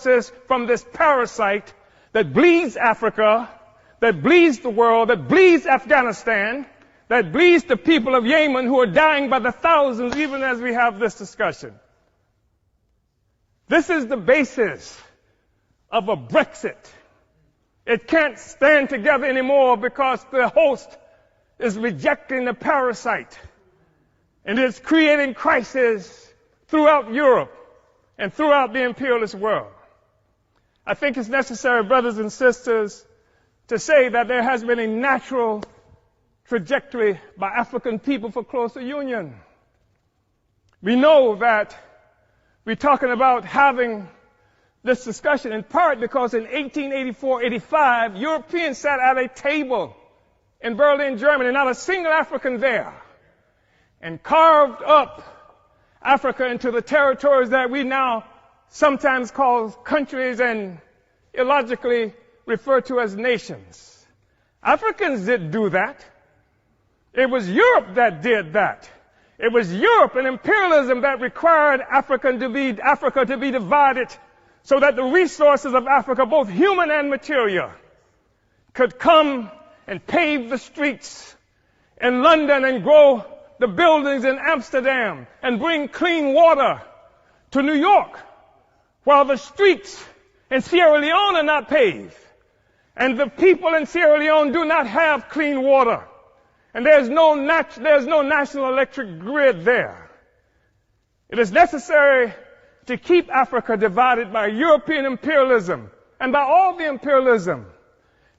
resources from this parasite that bleeds Africa, that bleeds the world, that bleeds Afghanistan, that bleeds the people of Yemen who are dying by the thousands even as we have this discussion. This is the basis of a Brexit. It can't stand together anymore because the host is rejecting the parasite. And it's creating crisis throughout Europe and throughout the imperialist world. I think it's necessary, brothers and sisters, to say that there has been a natural trajectory by African people for closer union. We know that we're talking about having this discussion in part because in 1884-85, Europeans sat at a table in Berlin, Germany, not a single African there, and carved up Africa into the territories that we now sometimes call countries and illogically refer to as nations. Africans didn't do that. It was Europe that did that. It was Europe and imperialism that required Africa to be divided so that the resources of Africa, both human and material, could come and pave the streets in London and grow the buildings in Amsterdam and bring clean water to New York, while the streets in Sierra Leone are not paved. And the people in Sierra Leone do not have clean water. And there's no national electric grid there. It is necessary to keep Africa divided by European imperialism and by all the imperialism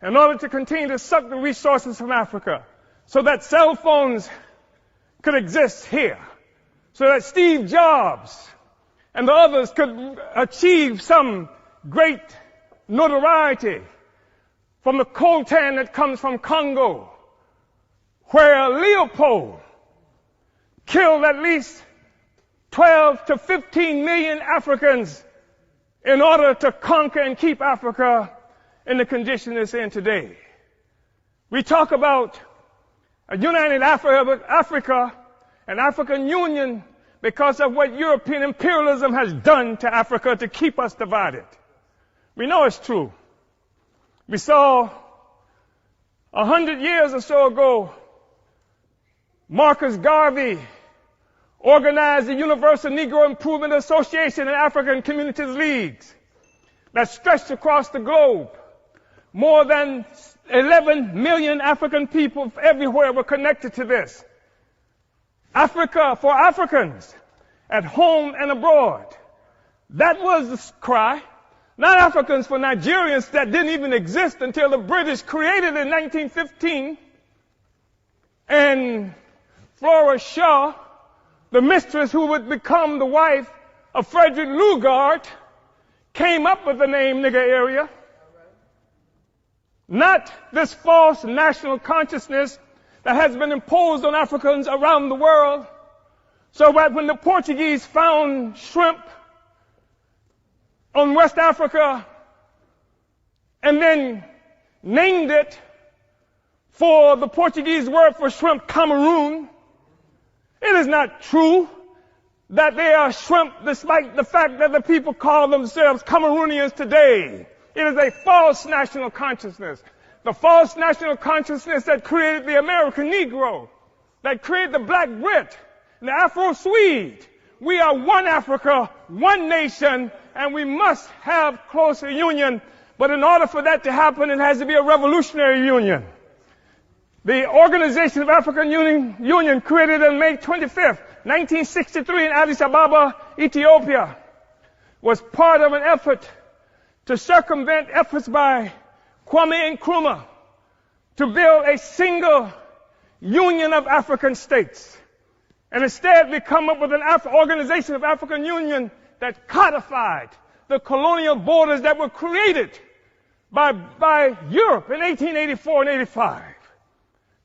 in order to continue to suck the resources from Africa so that cell phones could exist here, so that Steve Jobs and the others could achieve some great notoriety from the coltan that comes from Congo, where Leopold killed at least 12 to 15 million Africans in order to conquer and keep Africa in the condition it's in today. We talk about a united Africa and African Union because of what European imperialism has done to Africa to keep us divided. We know it's true. We saw 100 years or so ago, Marcus Garvey organized the Universal Negro Improvement Association and African Communities Leagues that stretched across the globe. More than 11 million African people everywhere were connected to this. Africa for Africans, at home and abroad. That was the cry. Not Africans for Nigerians that didn't even exist until the British created it in 1915. And Flora Shaw, the mistress who would become the wife of Frederick Lugard, came up with the name nigger area. Not this false national consciousness that has been imposed on Africans around the world. So that when the Portuguese found shrimp on West Africa and then named it for the Portuguese word for shrimp, Cameroon, it is not true that they are shrimp despite the fact that the people call themselves Cameroonians today. It is a false national consciousness. The false national consciousness that created the American Negro, that created the Black Brit, and the Afro-Swede. We are one Africa, one nation, and we must have closer union. But in order for that to happen, it has to be a revolutionary union. The Organization of African Union, created on May 25th, 1963 in Addis Ababa, Ethiopia, was part of an effort to circumvent efforts by Kwame Nkrumah to build a single union of African states. And instead we come up with an Organization of African Union that codified the colonial borders that were created by Europe in 1884 and 85.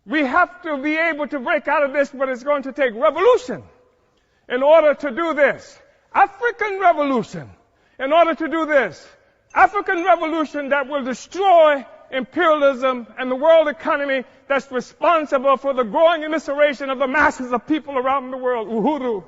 We have to be able to break out of this, but it's going to take revolution in order to do this. African revolution in order to do this. African revolution that will destroy imperialism and the world economy that's responsible for the growing immiseration of the masses of people around the world. Uhuru.